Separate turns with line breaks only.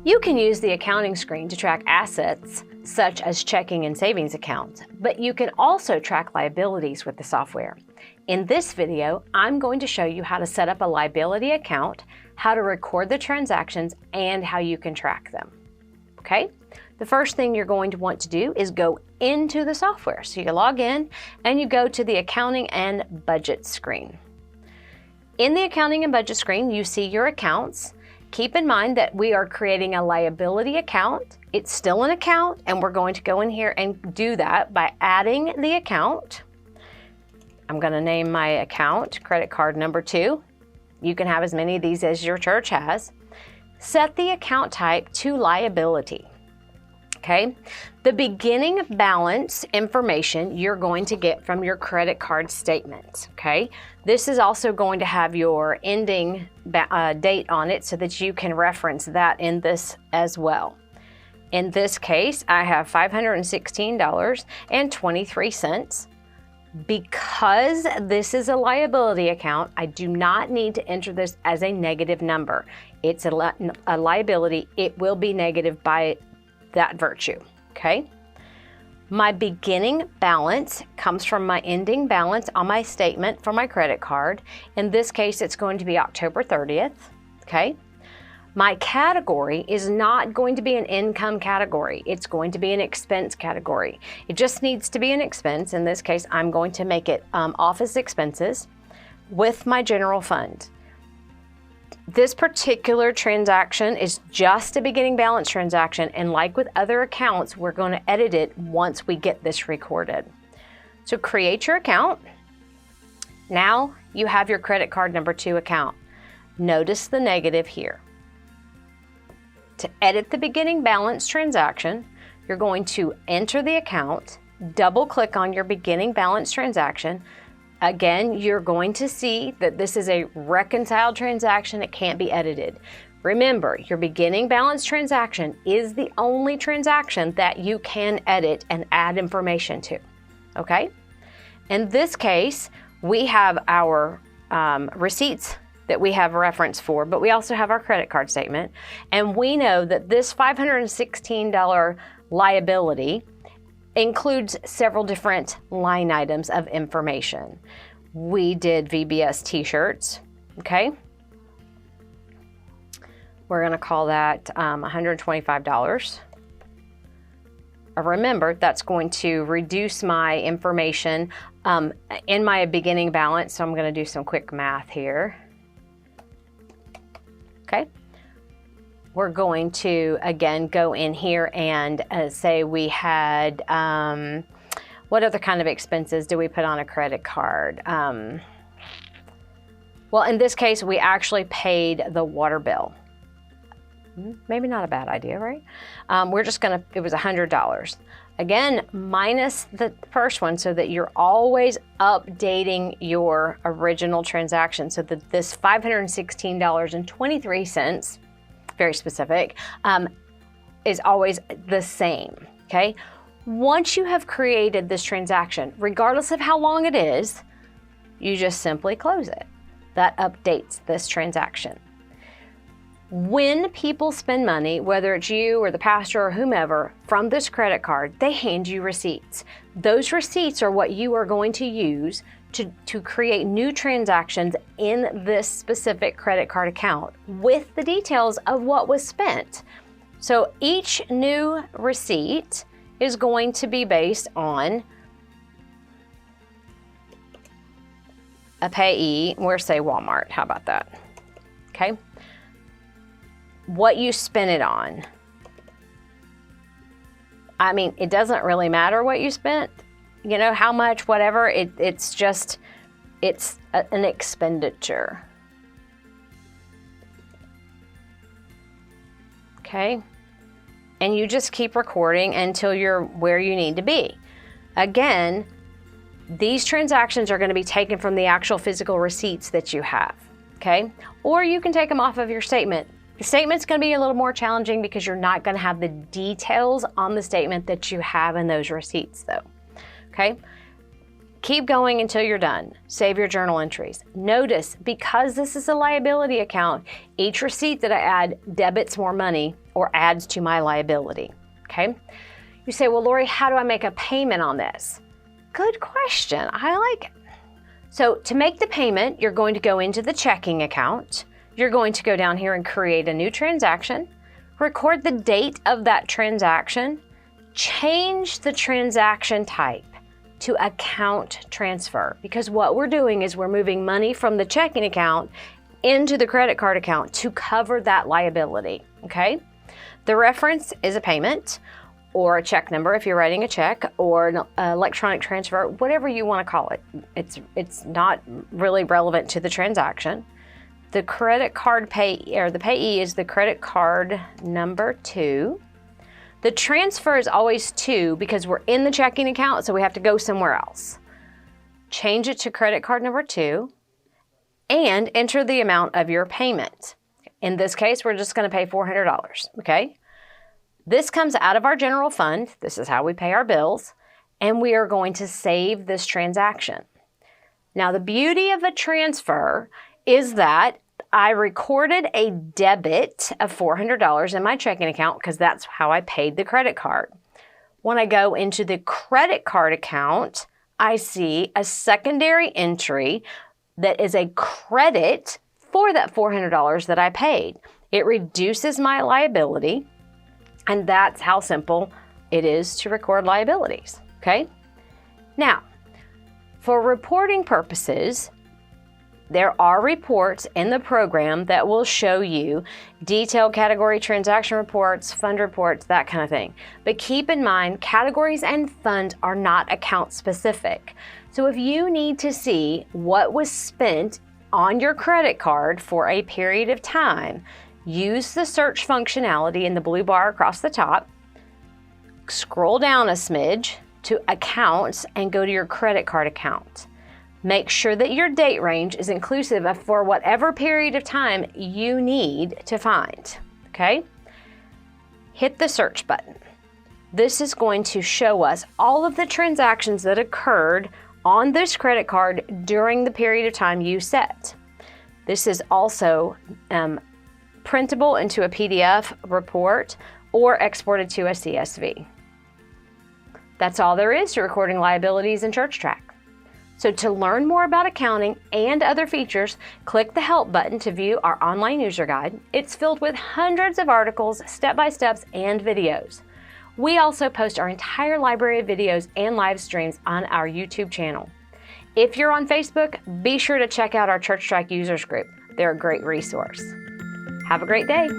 You can use the accounting screen to track assets, such as checking and savings accounts, but you can also track liabilities with the software. In this video, I'm going to show you how to set up a liability account, how to record the transactions, and how you can track them. Okay? The first thing you're going to want to do is go into the software. So you log in and you go to the accounting and budget screen. In the accounting and budget screen, you see your accounts. Keep in mind that we are creating a liability account. It's still an account, and we're going to go in here and do that by adding the account. I'm going to name my account credit card number 2. You can have as many of these as your church has. Set the account type to liability. Okay, the beginning balance information you're going to get from your credit card statement. Okay, this is also going to have your ending date on it so that you can reference that in this as well. In this case, I have $516.23. Because this is a liability account, I do not need to enter this as a negative number. It's a liability. It will be negative by that virtue, okay? My beginning balance comes from my ending balance on my statement for my credit card. In this case, it's going to be October 30th, okay? My category is not going to be an income category. It's going to be an expense category. It just needs to be an expense. In this case, I'm going to make it office expenses with my general fund. This particular transaction is just a beginning balance transaction, and like with other accounts, we're going to edit it once we get this recorded. So create your account. Now you have your credit card number 2 account. Notice the negative here. To edit the beginning balance transaction, you're going to enter the account, double click on your beginning balance transaction. Again, you're going to see that this is a reconciled transaction. It can't be edited. Remember, your beginning balance transaction is the only transaction that you can edit and add information to, okay? In this case, we have our receipts that we have reference for, but we also have our credit card statement. And we know that this $516 liability includes several different line items of information. We did VBS t-shirts, okay? We're gonna call that $125. Remember, that's going to reduce my information in my beginning balance, so I'm gonna do some quick math here. Okay. We're going to, again, go in here and say we had, what other kind of expenses do we put on a credit card? Well, in this case, we actually paid the water bill. Maybe not a bad idea, right? We're just gonna, it was $100. Again, minus the first one so that you're always updating your original transaction so that this $516.23, very specific, is always the same, okay? Once you have created this transaction, regardless of how long it is, you just simply close it. That updates this transaction. When people spend money, whether it's you or the pastor or whomever, from this credit card, they hand you receipts. Those receipts are what you are going to use to create new transactions in this specific credit card account with the details of what was spent. So each new receipt is going to be based on a payee, or say Walmart, how about that? Okay. What you spent it on. I mean, it doesn't really matter what you spent, you know, how much, whatever, it's just, it's an expenditure. Okay. And you just keep recording until you're where you need to be. Again, these transactions are going to be taken from the actual physical receipts that you have, okay? Or you can take them off of your statement. The statement's going to be a little more challenging because you're not going to have the details on the statement that you have in those receipts though, okay? Keep going until you're done. Save your journal entries. Notice, because this is a liability account, each receipt that I add debits more money or adds to my liability, okay? You say, well, Lori, how do I make a payment on this? Good question. I like it. So to make the payment, you're going to go into the checking account. You're going to go down here and create a new transaction, record the date of that transaction, change the transaction type to account transfer, because what we're doing is we're moving money from the checking account into the credit card account to cover that liability, okay? The reference is a payment or a check number if you're writing a check, or an electronic transfer, whatever you want to call it. It's not really relevant to the transaction. The credit card the payee is the credit card number 2. The transfer is always 2 because we're in the checking account, so we have to go somewhere else. Change it to credit card number 2 and enter the amount of your payment. In this case, we're just going to pay $400, okay? This comes out of our general fund. This is how we pay our bills, and we are going to save this transaction. Now, the beauty of a transfer is that I recorded a debit of $400 in my checking account because that's how I paid the credit card. When I go into the credit card account, I see a secondary entry that is a credit for that $400 that I paid. It reduces my liability, and that's how simple it is to record liabilities, okay? Now, for reporting purposes, there are reports in the program that will show you detailed category transaction reports, fund reports, that kind of thing. But keep in mind, categories and funds are not account specific. So if you need to see what was spent on your credit card for a period of time, use the search functionality in the blue bar across the top, scroll down a smidge to accounts and go to your credit card account. Make sure that your date range is inclusive of for whatever period of time you need to find, okay? Hit the search button. This is going to show us all of the transactions that occurred on this credit card during the period of time you set. This is also printable into a PDF report or exported to a CSV. That's all there is to recording liabilities in ChurchTrac. So to learn more about accounting and other features, click the Help button to view our online user guide. It's filled with hundreds of articles, step-by-steps, and videos. We also post our entire library of videos and live streams on our YouTube channel. If you're on Facebook, be sure to check out our ChurchTrac users group. They're a great resource. Have a great day.